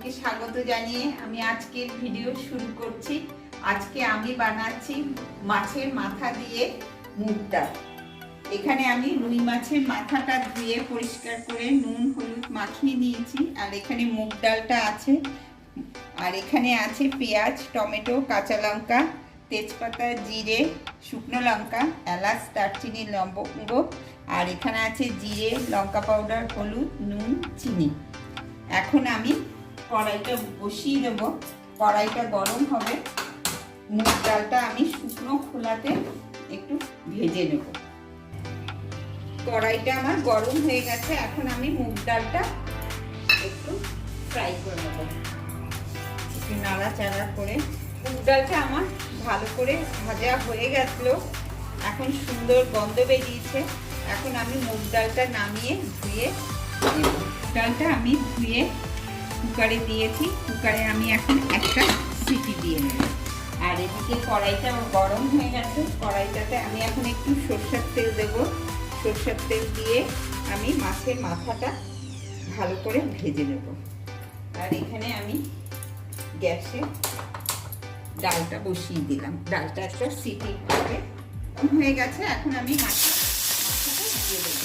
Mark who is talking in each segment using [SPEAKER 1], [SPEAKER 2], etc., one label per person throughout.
[SPEAKER 1] সবাইকে স্বাগত জানিয়ে আমি আজকের ভিডিও শুরু করছি। আজকে আমি বানাচ্ছি মাছের মাথা দিয়ে মুগ ডাল। এখানে আমি রুই মাছের মাথাটা ধুয়ে পরিষ্কার করে নুন হলুদ মাখিয়ে নিয়েছি। আর এখানে মুগ ডালটা আছে, আর এখানে আছে পেঁয়াজ, টমেটো, কাঁচা লঙ্কা, তেজপাতা, জিরে, শুকনো লঙ্কা, এলাচ, দারচিনি, লবঙ্গ, আর এখানে আছে জিরে, লঙ্কা পাউডার, হলুদ, নুন, চিনি। এখন আমি কড়াইটা বসিয়ে দেব। কড়াইটা গরম হবে। মুগ ডালটা আমি শুকনো খোলাতে একটু ভেজে নেব। কড়াইটা আমার গরম হয়ে গেছে। এখন আমি মুগ ডালটা একটু ফ্রাই করে নেব, একটু নাড়াচাড়া করে। মুগ ডালটা আমার ভালো করে ভাজা হয়ে গেছিল, এখন সুন্দর গন্ধ বেরিয়েছে। এখন আমি মুগ ডালটা নামিয়ে ধুয়ে নেব। ডালটা আমি ধুয়ে কুকারে দিয়েছি। কুকারে আমি এখন একটা সিটি দিয়ে নেব। আর এদিকে কড়াইটা গরম হয়ে গেছে। কড়াইটাতে আমি এখন একটু সরষের তেল দেব। সরষের তেল দিয়ে আমি মাছের মাথাটা ভালো করে ভেজে নেব। আর এখানে আমি গ্যাসে ডালটা বসিয়ে দিলাম। ডালটা একটা সিটি হয়ে গেছে। এখন আমি মাথাটা দিয়ে দেব।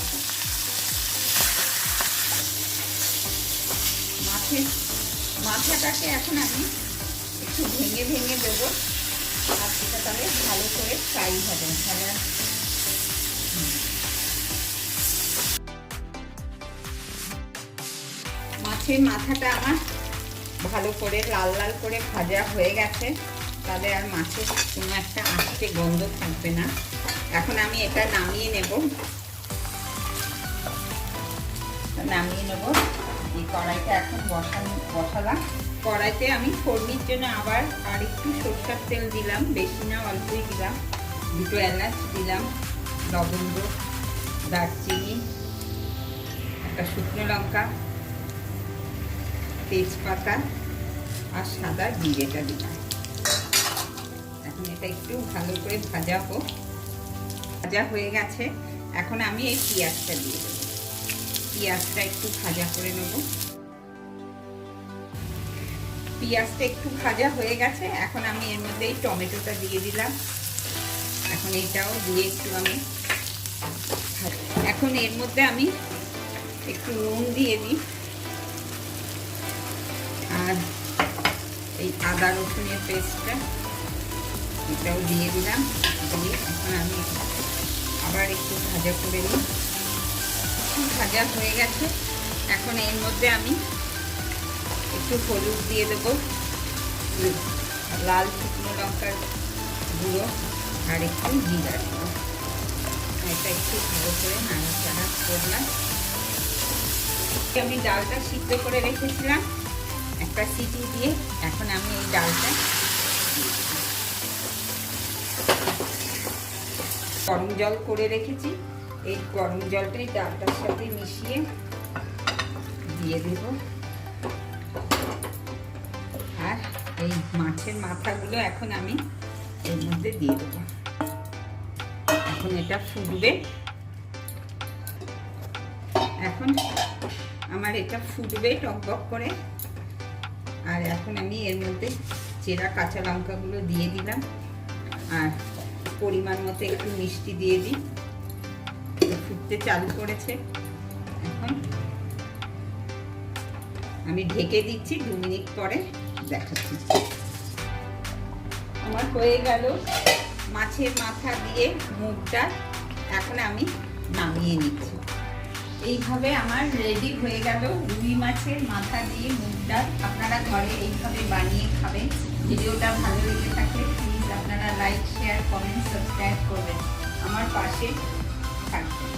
[SPEAKER 1] মাথাটাকে এখন আমি একটু ভেঙে ভেঙে দেবো, আর সেটা তাহলে ভালো করে ফ্রাই হবে। তাহলে মাছের মাথাটা আমার ভালো করে লাল লাল করে ভাজা হয়ে গেছে। তাহলে আর মাছের কোনো একটা আস্তে গন্ধ থাকবে না। এখন আমি এটা নামিয়ে নেব। এই কড়াইটা এখন বসালাম। কড়াইতে আমি ফোড়নির জন্য আবার আর একটু সরষের তেল দিলাম, বেশি না অল্পই দিলাম। দুটো এলাচ দিলাম, লবঙ্গ, দারচিনি, একটা শুকনো লঙ্কা, তেজপাতা আর সাদা জিরেটা দিলাম। এখন এটা একটু ভালো করে ভাজা হোক। ভাজা হয়ে গেছে। এখন আমি এই পেঁয়াজটা দিয়ে দেবো। পেঁয়াজটা একটু ভাজা করে নেব। পেঁয়াজটা একটু ভাজা হয়ে গেছে। এখন আমি এর মধ্যে এই টমেটোটা দিয়ে দিলাম। এখন এটাও দিয়ে একটু আমি এখন এর মধ্যে আমি একটু নুন দিয়ে দিই। আর এই আদা রসুনের পেস্টটা এটাও দিয়ে দিলাম। দিয়ে এখন আমি আবার একটু ভাজা করে নিই। ভাজা হয়ে গেছে। এখন এর মধ্যে আমি একটু হলুদ দিয়ে দেবো, লাল শুকনো লঙ্কার গুঁড়ো, আর একটু জিরা দেবো। এটা একটু ভালো করে নাড়াচাড়া করলাম। আমি ডালটা সিদ্ধ করে রেখেছিলাম একটা সিটি দিয়ে। এখন আমি এই ডালটা গরম জল করে রেখেছি। এই গরম জলটাই ডালটার সাথে মিশিয়ে দিয়ে দেব। আর এই মাছের মাথাগুলো এখন আমি এর মধ্যে দিয়ে দেব। এখন এটা ফুটবে। এখন আমার এটা ফুটবে টকবক করে। আর এখন আমি এর মধ্যে চেরা কাঁচা লঙ্কাগুলো দিয়ে দিলাম। আর পরিমাণ মতো একটু মিষ্টি দিয়ে দিই। ফুটতে চালু করেছে। এখন আমি ঢেকে দিচ্ছি। 2 মিনিট পরে দেখাচ্ছি। আমার হয়ে গেল মাছের মাথা দিয়ে মুগ ডাল। এখন আমি নামিয়ে নিচ্ছি। এইভাবে আমার রেডি হয়ে গেল রুই মাছের মাথা দিয়ে মুগ ডাল। আপনারা ঘরে এইভাবে বানিয়ে খাবেন। ভিডিওটা ভালো লেগে থাকলে প্লিজ আপনারা লাইক, শেয়ার, কমেন্ট, সাবস্ক্রাইব করবেন। আমার পাশে থাকবেন।